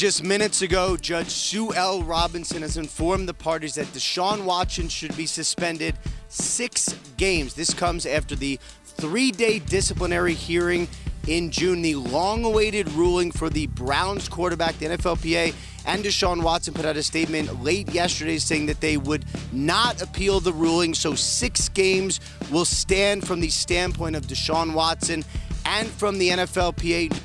Just minutes ago, Judge Sue L. Robinson has informed the parties that Deshaun Watson should be suspended 6 games. This comes after the 3-day disciplinary hearing in June. The long-awaited ruling for the Browns quarterback, the NFLPA, and Deshaun Watson put out a statement late yesterday saying that they would not appeal the ruling. So 6 games will stand from the standpoint of Deshaun Watson and from the NFLPA.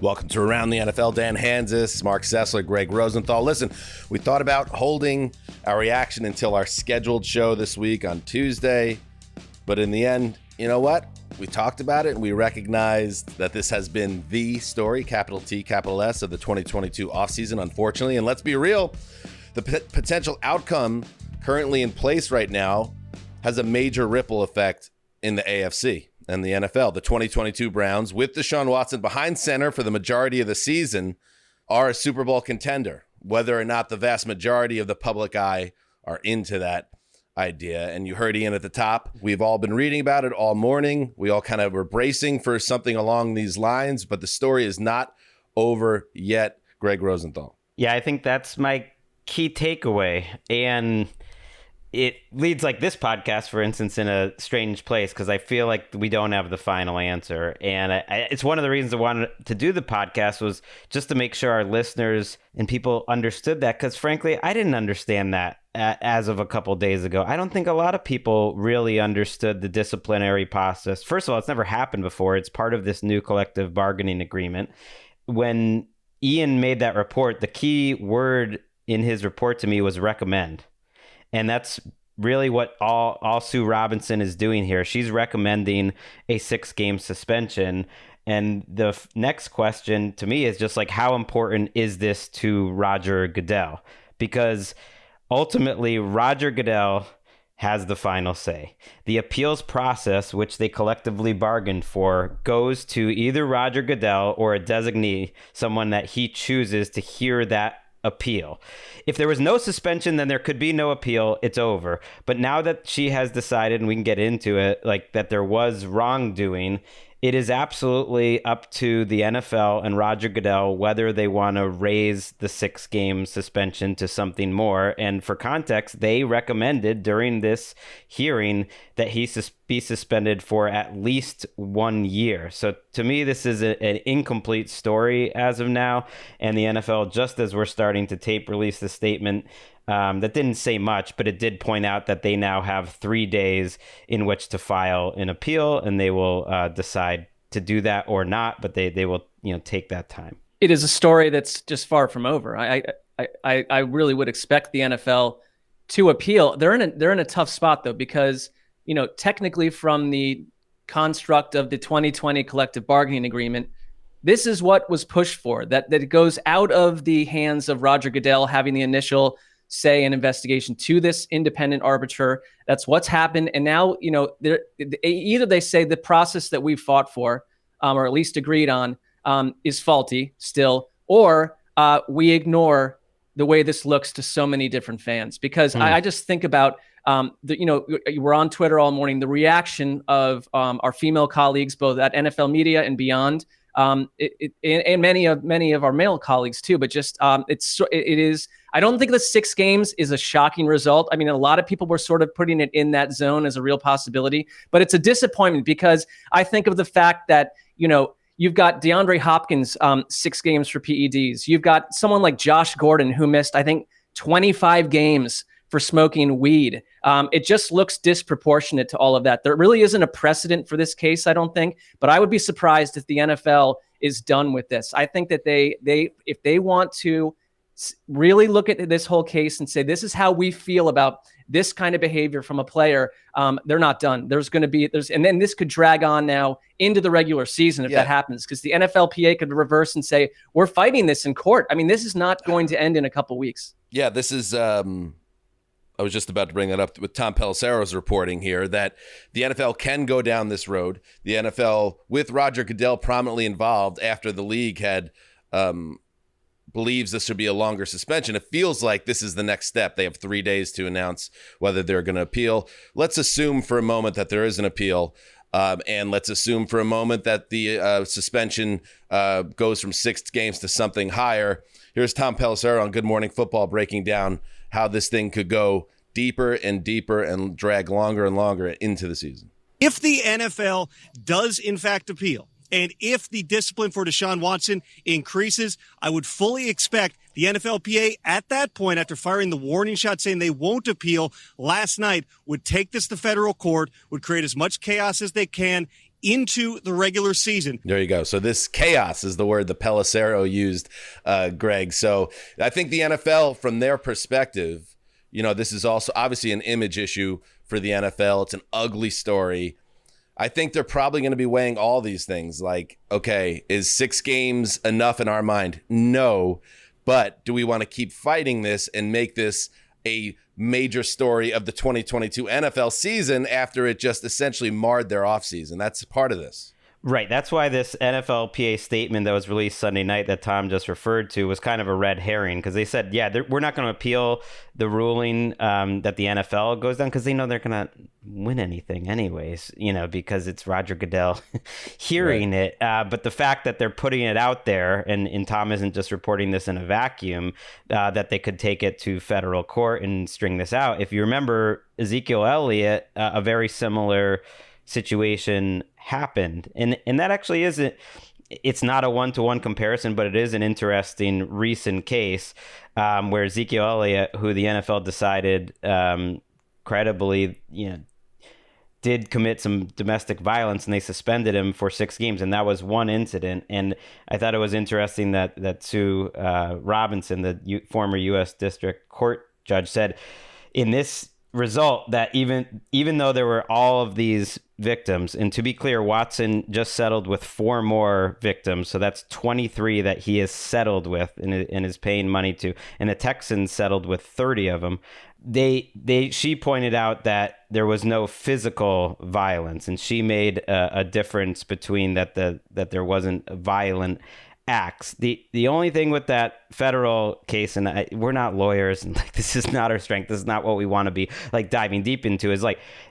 Welcome to Around the NFL. Dan Hanzus, Marc Sessler, Gregg Rosenthal. Listen, we thought about holding our reaction until our scheduled show this week on Tuesday. But in the end, you know what? We talked about it and we recognized that this has been the story, capital T, capital S, of the 2022 offseason, unfortunately. And let's be real, the potential outcome currently in place right now has a major ripple effect in the AFC and the NFL. The 2022 Browns, with Deshaun Watson behind center for the majority of the season, are a Super Bowl contender, whether or not the vast majority of the public eye are into that idea. And you heard Ian at the top. We've all been reading about it all morning. We all kind of were bracing for something along these lines, but the story is not over yet. Gregg Rosenthal. Yeah, I think that's my key takeaway. And it leads, like this podcast, for instance, in a strange place because I feel like we don't have the final answer. And it's one of the reasons I wanted to do the podcast was just to make sure our listeners and people understood that. Because frankly, I didn't understand that as of a couple of days ago. I don't think a lot of people really understood the disciplinary process. First of all, it's never happened before. It's part of this new collective bargaining agreement. When Ian made that report, the key word in his report to me was recommend. And that's really what all Sue Robinson is doing here. She's recommending a 6-game suspension. And the next question to me is just like, how important is this to Roger Goodell? Because ultimately, Roger Goodell has the final say. The appeals process, which they collectively bargained for, goes to either Roger Goodell or a designee, someone that he chooses to hear that appeal. If there was no suspension, then there could be no appeal. It's over. But now that she has decided, and we can get into it, like that there was wrongdoing, it is absolutely up to the NFL and Roger Goodell whether they want to raise the 6-game suspension to something more. And for context, they recommended during this hearing that he be suspended for at least 1 year. So to me, this is an incomplete story as of now. And the NFL, just as we're starting to tape, released a statement that didn't say much, but it did point out that they now have 3 days in which to file an appeal, and they will decide to do that or not, but they will take that time. It is a story that's just far from over. I really would expect the NFL to appeal. They're in a tough spot though, because technically from the construct of the 2020 collective bargaining agreement, this is what was pushed for, that it goes out of the hands of Roger Goodell having the initial say an investigation to this independent arbiter. That's what's happened. And now, either they say the process that we fought for, or at least agreed on, is faulty still, or we ignore the way this looks to so many different fans. Because I just think about, we're on Twitter all morning, the reaction of our female colleagues, both at NFL Media and beyond, and many of our male colleagues too, but just it is. I don't think the 6 games is a shocking result. I mean, a lot of people were sort of putting it in that zone as a real possibility, but it's a disappointment because I think of the fact that you've got DeAndre Hopkins 6 games for PEDs. You've got someone like Josh Gordon who missed, I think, 25 games for smoking weed. It just looks disproportionate to all of that. There really isn't a precedent for this case, I don't think, but I would be surprised if the NFL is done with this. I think that they if they want to really look at this whole case and say, this is how we feel about this kind of behavior from a player, they're not done. And then this could drag on now into the regular season if that happens, because the NFLPA could reverse and say, we're fighting this in court. I mean, this is not going to end in a couple weeks. Yeah, this is, I was just about to bring that up with Tom Pelissero's reporting here, that the NFL can go down this road. The NFL, with Roger Goodell prominently involved after the league had believes this should be a longer suspension. It feels like this is the next step. They have 3 days to announce whether they're going to appeal. Let's assume for a moment that there is an appeal. And let's assume for a moment that the suspension goes from 6 games to something higher. Here's Tom Pelissero on Good Morning Football breaking down how this thing could go deeper and deeper and drag longer and longer into the season. If the NFL does, in fact, appeal, and if the discipline for Deshaun Watson increases, I would fully expect the NFLPA at that point, after firing the warning shot saying they won't appeal last night, would take this to federal court, would create as much chaos as they can into the regular season. There you go. So this chaos is the word that Pelissero used, Greg. So I think the NFL, from their perspective, this is also obviously an image issue for the NFL. It's an ugly story. I think they're probably going to be weighing all these things like, okay, is 6 games enough in our mind? No. But do we want to keep fighting this and make this a major story of the 2022 NFL season after it just essentially marred their offseason? That's part of this. Right. That's why this NFLPA statement that was released Sunday night that Tom just referred to was kind of a red herring, because they said, we're not going to appeal the ruling that the NFL goes down, because they know they're going to win anything anyways, because it's Roger Goodell hearing it. But the fact that they're putting it out there, and Tom isn't just reporting this in a vacuum, that they could take it to federal court and string this out. If you remember Ezekiel Elliott, a very similar situation happened, and that actually isn't, it's not a one-to-one comparison, but it is an interesting recent case where Ezekiel Elliott, who the NFL decided credibly did commit some domestic violence, and they suspended him for 6 games, and that was one incident. And I thought it was interesting that Sue Robinson, the former U.S. District Court judge, said in this result that even though there were all of these victims, and to be clear, Watson just settled with 4 more victims, so that's 23 that he is settled with and is paying money to, and the Texans settled with 30 of them. She pointed out that there was no physical violence, and she made a difference between that there wasn't violent acts. The only thing with that federal case, and we're not lawyers, and this is not our strength, this is not what we want to be diving deep into, is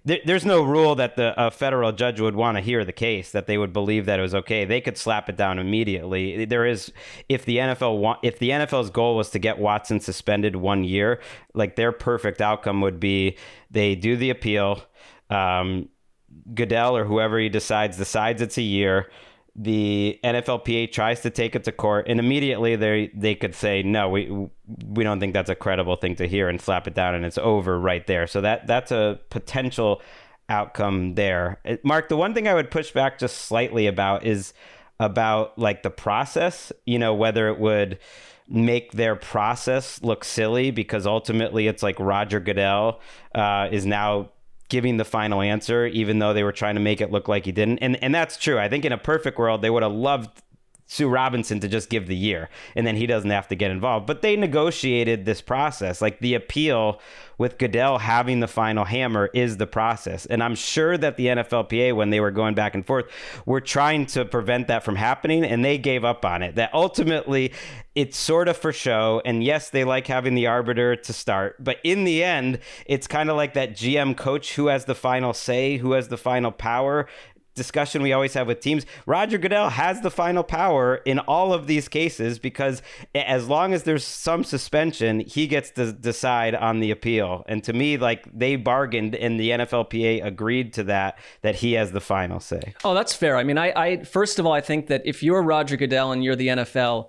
there's no rule that a federal judge would want to hear the case, that they would believe that it was okay. They could slap it down immediately. There is, if the NFL's goal was to get Watson suspended 1 year, their perfect outcome would be they do the appeal, Goodell or whoever he decides it's a year. The NFLPA tries to take it to court, and immediately they could say, no, we don't think that's a credible thing to hear, and slap it down, and it's over right there. So that's a potential outcome there. Mark, the one thing I would push back just slightly about is about the process, whether it would make their process look silly, because ultimately it's Roger Goodell is now giving the final answer, even though they were trying to make it look like he didn't. And that's true. I think in a perfect world, they would have loved Sue Robinson to just give the year, and then he doesn't have to get involved. But they negotiated this process. The appeal with Goodell having the final hammer is the process. And I'm sure that the NFLPA, when they were going back and forth, were trying to prevent that from happening, and they gave up on it. That ultimately, it's sort of for show. And yes, they like having the arbiter to start. But in the end, it's kind of like that GM coach who has the final say, who has the final power discussion we always have with teams. Roger Goodell has the final power in all of these cases, because as long as there's some suspension, he gets to decide on the appeal. And to me, they bargained, and the NFLPA agreed to that he has the final say. Oh, that's fair. I mean, I first of all, I think that if you're Roger Goodell and you're the NFL,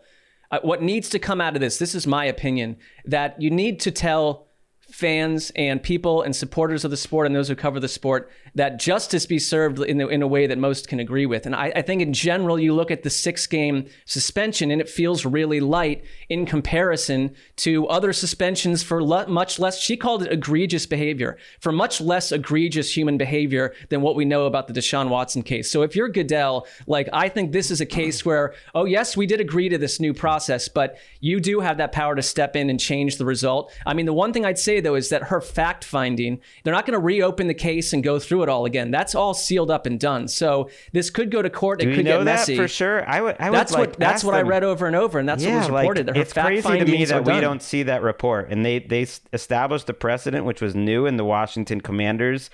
what needs to come out of this is my opinion, that you need to tell fans and people and supporters of the sport and those who cover the sport that justice be served in a way that most can agree with. And I think in general, you look at the 6-game suspension and it feels really light in comparison to other suspensions for much less, she called it egregious behavior, for much less egregious human behavior than what we know about the Deshaun Watson case. So if you're Goodell, I think this is a case where, oh yes, we did agree to this new process, but you do have that power to step in and change the result. I mean, the one thing I'd say though is that her fact finding, they're not going to reopen the case and go through it all again. That's all sealed up and done. So this could go to court. It could get messy. That for sure? That's what I read over and over, and that's what was reported. It's crazy to me that we don't see that report. And they established a precedent, which was new in the Washington Commanders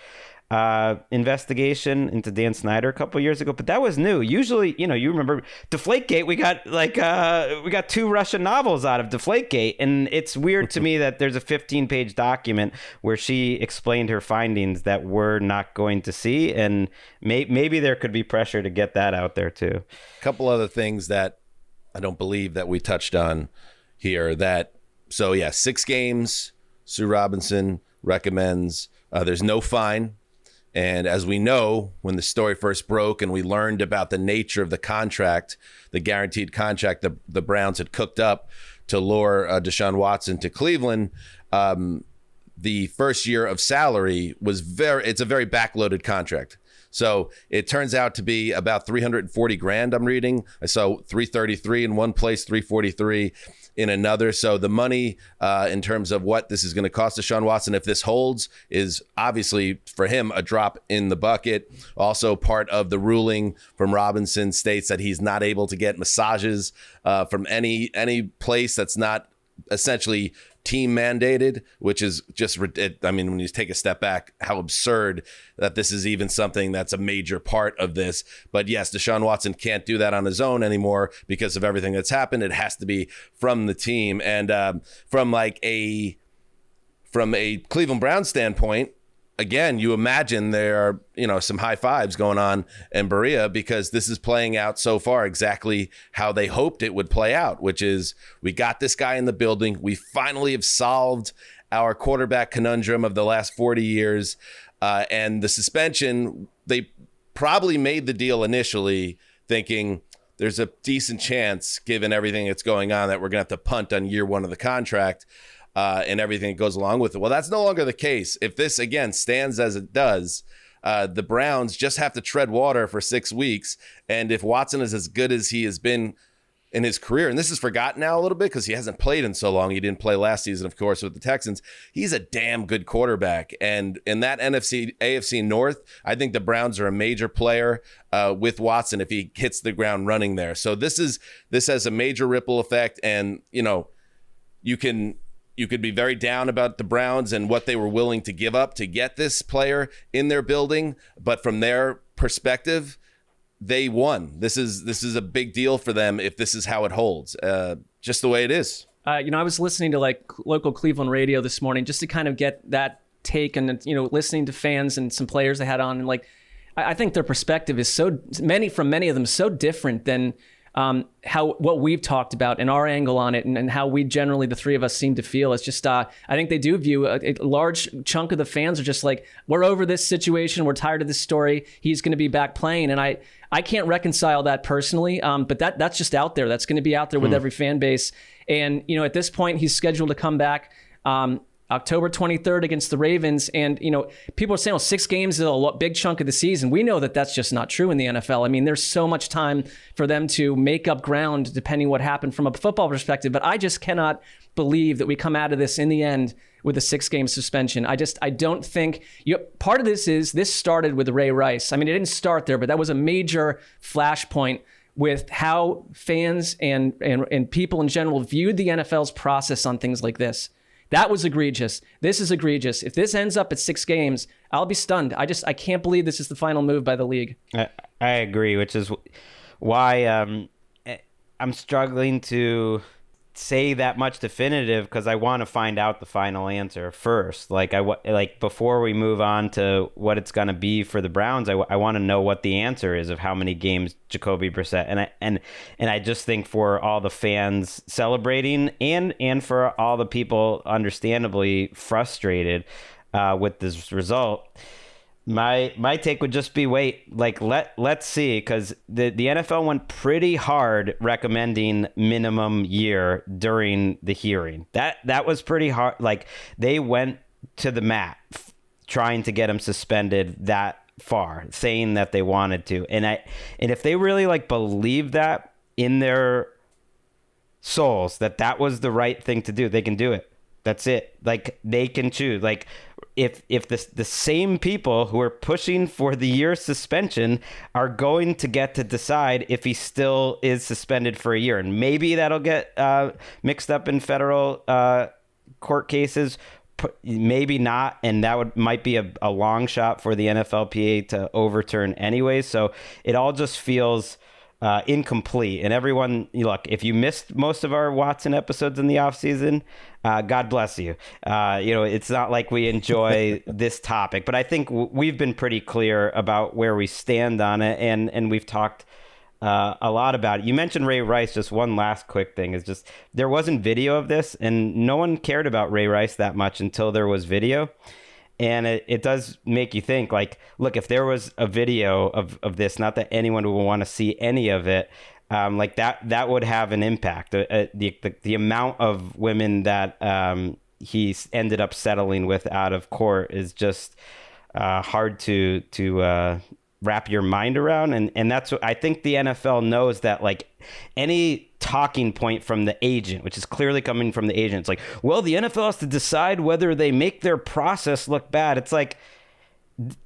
investigation into Dan Snyder a couple years ago, but that was new. Usually, you remember Deflategate, we got 2 Russian novels out of Deflategate, and it's weird to me that there's a 15-page document where she explained her findings that we're not going to see, and maybe there could be pressure to get that out there too. A couple other things that I don't believe that we touched on here. 6 games. Sue Robinson recommends there's no fine. And as we know, when the story first broke and we learned about the nature of the contract, the guaranteed contract the Browns had cooked up to lure Deshaun Watson to Cleveland, the first year of salary it's a very backloaded contract. So it turns out to be about $340,000. I'm reading. I saw 333 in one place, 343 in another. So the money in terms of what this is going to cost Deshaun Watson, if this holds, is obviously for him a drop in the bucket. Also, part of the ruling from Robinson states that he's not able to get massages from any place that's not essentially team mandated, which is just, when you take a step back, how absurd that this is even something that's a major part of this. But yes, Deshaun Watson can't do that on his own anymore because of everything that's happened. It has to be from the team. And from a Cleveland Browns standpoint, again, you imagine there are, some high fives going on in Berea because this is playing out so far exactly how they hoped it would play out, which is we got this guy in the building. We finally have solved our quarterback conundrum of the last 40 years. And the suspension, they probably made the deal initially thinking there's a decent chance, given everything that's going on, that we're going to have to punt on year 1 of the contract. And everything that goes along with it. Well, that's no longer the case. If this, again, stands as it does, the Browns just have to tread water for 6 weeks. And if Watson is as good as he has been in his career, and this is forgotten now a little bit because he hasn't played in so long. He didn't play last season, of course, with the Texans. He's a damn good quarterback. And in that AFC North, I think the Browns are a major player with Watson if he hits the ground running there. So this has a major ripple effect. And, you could be very down about the Browns and what they were willing to give up to get this player in their building. But from their perspective, they won. This is a big deal for them if this is how it holds, just the way it is. I was listening to local Cleveland radio this morning just to kind of get that take and, listening to fans and some players they had on. And I think their perspective is many of them so different than what we've talked about and our angle on it and how we generally, the three of us, seem to feel. It's just, I think they do view a large chunk of the fans are just like, we're over this situation. We're tired of this story. He's going to be back playing. And I can't reconcile that personally. But that's just out there. That's going to be out there with every fan base. And, at this point, he's scheduled to come back October 23rd against the Ravens. And, people are saying, 6 games is a big chunk of the season. We know that that's just not true in the NFL. I mean, there's so much time for them to make up ground depending what happened from a football perspective. But I just cannot believe that we come out of this in the end with a 6-game suspension. I don't think part of this started with Ray Rice. I mean, it didn't start there, but that was a major flashpoint with how fans and people in general viewed the NFL's process on things like this. That was egregious. This is egregious. If this ends up at 6 games, I'll be stunned. I can't believe this is the final move by the league. I agree, which is why I'm struggling to say that much definitive because I want to find out the final answer first. Before we move on to what it's going to be for the Browns, I want to know what the answer is of how many games Jacoby Brissett and I just think for all the fans celebrating and for all the people understandably frustrated with this result. My take would just be let's see, because the NFL went pretty hard recommending minimum year during the hearing. That was pretty hard. They went to the mat trying to get him suspended that far, saying that they wanted to. And if they really believe that in their souls that was the right thing to do, they can do it. That's it. They can choose. If the same people who are pushing for the year suspension are going to get to decide if he still is suspended for a year, and maybe that'll get mixed up in federal court cases, maybe not, and that might be a long shot for the NFLPA to overturn anyways. So it all just feels incomplete. And everyone, look, if you missed most of our Watson episodes in the offseason, God bless you. It's not like we enjoy this topic, but I think we've been pretty clear about where we stand on it, and we've talked a lot about it. You mentioned Ray Rice. Just one last quick thing is just there wasn't video of this, and no one cared about Ray Rice that much until there was video. And it does make you think, like, look, if there was a video of this, not that anyone would want to see any of it, like that would have an impact. The amount of women that he ended up settling with out of court is just hard to wrap your mind around. And that's what I think the NFL knows, that like any talking point from the agent, which is clearly coming from the agent, it's like, well, the NFL has to decide whether they make their process look bad. It's like,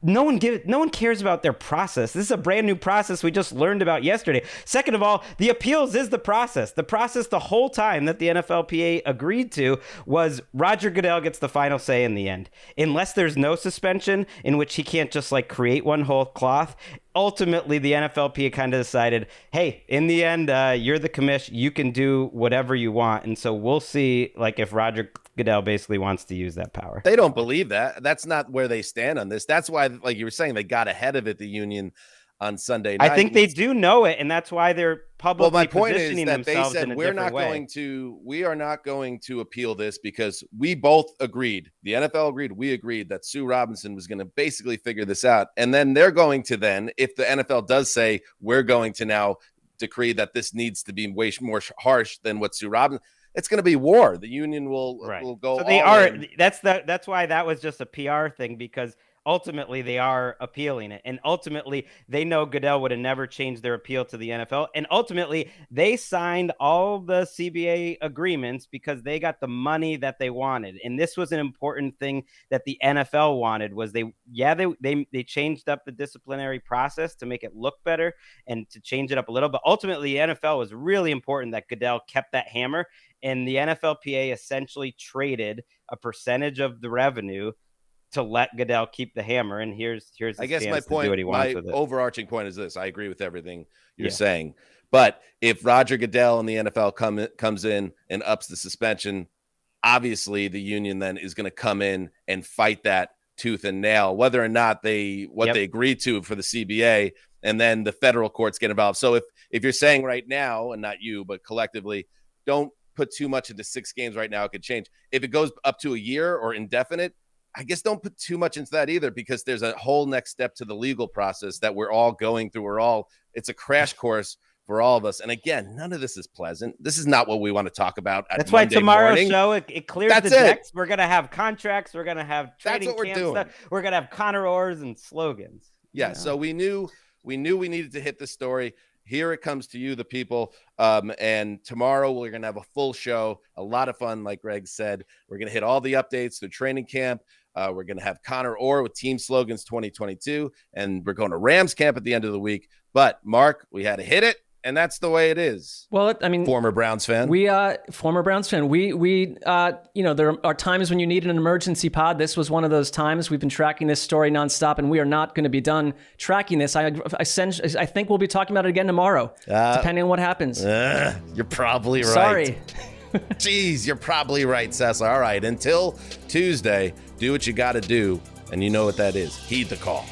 no one cares about their process. This is a brand new process we just learned about yesterday. Second of all, the appeals is the process. The process the whole time that the NFLPA agreed to was Roger Goodell gets the final say in the end. Unless there's no suspension, in which he can't just like create one whole cloth. Ultimately, the NFLPA kind of decided, hey, in the end, you're the commish. You can do whatever you want. And so we'll see, like, if Roger Goodell basically wants to use that power. They don't believe that. That's not where they stand on this. That's why, like you were saying, they got ahead of it, the union, on Sunday night. I think they do know it, and that's why they're publicly my point positioning is that themselves they said in a we are not going to appeal this, because we both agreed, the NFL agreed, we agreed that Sue Robinson was going to basically figure this out. And then they're going to then, if the NFL does say we're going to now decree that this needs to be way more harsh than what Sue Robinson, it's going to be war. The union will go. So they are. That's why that was just a PR thing, because ultimately they are appealing it, and ultimately they know Goodell would have never changed their appeal to the NFL, and ultimately they signed all the CBA agreements because they got the money that they wanted. And this was an important thing that the NFL wanted, was they changed up the disciplinary process to make it look better and to change it up a little, but ultimately the NFL was really important that Goodell kept that hammer, and the NFLPA essentially traded a percentage of the revenue to let Goodell keep the hammer. And here's I guess my point, my overarching point is this. I agree with everything you're saying, but if Roger Goodell and the NFL comes in and ups the suspension, obviously the union then is going to come in and fight that tooth and nail, whether or not they agreed to for the CBA, and then the federal courts get involved. So if you're saying right now, and not you, but collectively, don't put too much into 6 games right now, it could change. If it goes up to a year or indefinite, I guess don't put too much into that either, because there's a whole next step to the legal process that we're all going through. It's a crash course for all of us. And again, none of this is pleasant. This is not what we want to talk about. That's why tomorrow's show, it clears the decks. We're going to have contracts. We're going to have training camp stuff. We're going to have Connor Orrs and slogans. Yeah. So we knew we needed to hit the story. Here it comes to you, the people. And tomorrow we're going to have a full show, a lot of fun. Like Greg said, we're going to hit all the updates through training camp. We're going to have Connor Orr with Team Slogans 2022, and we're going to Rams camp at the end of the week. But Mark, we had to hit it, and that's the way it is. Well, I mean, former Browns fan. Former Browns fan. There are times when you need an emergency pod. This was one of those times. We've been tracking this story nonstop, and we are not going to be done tracking this. I think we'll be talking about it again tomorrow, depending on what happens. You're probably right. Sorry. Jeez, you're probably right, Sessler. All right, until Tuesday, do what you got to do, and you know what that is. Heed the call.